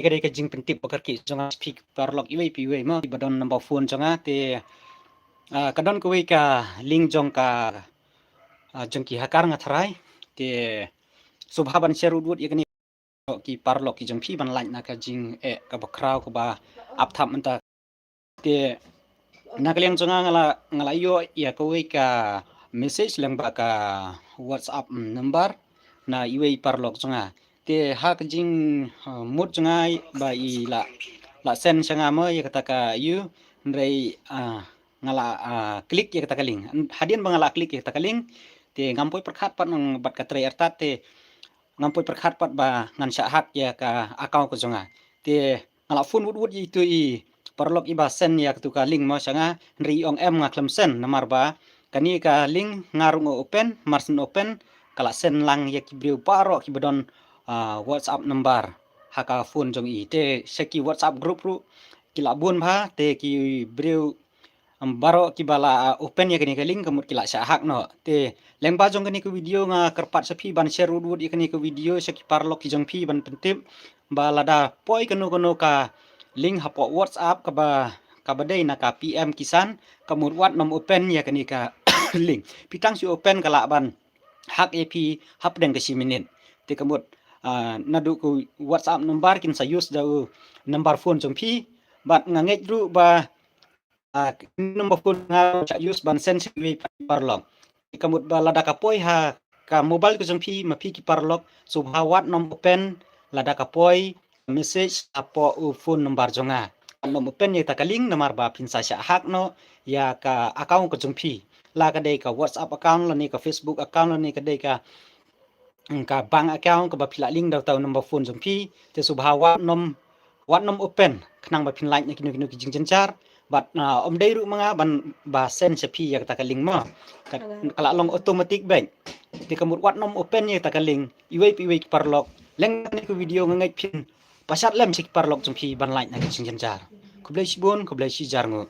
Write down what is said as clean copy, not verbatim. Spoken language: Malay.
Kadai ka jing pentip bakar ki jonga speak parlok iwe piwe mo badon number phone jonga te kadon ko we ka link jong ka jong ki hakar nga tharai te subhaban sherud wud ikani ki parlok ki jong phi ban lain na ka jing ka bakraw ko ba ap thap manta te nakaliang jonga ngala yo ya ko we ka message lang ba ka WhatsApp number na iwe parlok jonga te hak jing mut jonga ba I la send changa mo ya kata ka you ndrei ngala klik ya kata ka link hadin bangala klik ya kata ka link te ngampoi perkhat pat ng bat ka tre artat te ngampoi perkhat pat ba ngan sya hak ya ka account ko jonga te ngala phone wud itu I parlok iba send ya tu ka link mo changa ndrei ong em nga klem send namar ba kani ka link ngarung open marsen open kala send lang ya ki breu paro ki badon WhatsApp number haka phone jong I te seki WhatsApp group ru kila bun bha te ki breu baro ki bala open ya kani ka link kamut kila sya hak no te lengba jong kani ku video nga kerpat sepi ban share wud kani ku video seki parlok ki jong phi ban pentip balada poi kanu ka link hapo WhatsApp ka badai na ka PM kisan kamut wat nom open ya kani ka link pitang si open kala ban hak AP hap deng ke 10 minit te kamut nadu ku WhatsApp number kin sa use da number phone jong phi bat ngangej ru ba number phone nga cha use ban send we parlok kamut ba lada ka poi ha ka mobile ko jong phi ma phi ki parlok subhawat nom open lada ka poi message apo phone number jonga nom open ye ta ka link namar ba phin sa sya hak no ya ka account ko jong phi la ka dei ka WhatsApp account la ni ka Facebook account la ni ka dei ka bank account ka ba phila link daw taw number phone jong phi te subhawat nom open khnang ba phin like na kinu ki jing janchar bat om dei ru mga ban ba send se phi ya ta ka link mo kala long automatic bank te kamut wat nom open ye ta ka link iwe ki parlok leng ni ku video ngai phin pasat lem sik parlok jong phi ban like na ki jing janchar kublai sibon kublai si jar ngo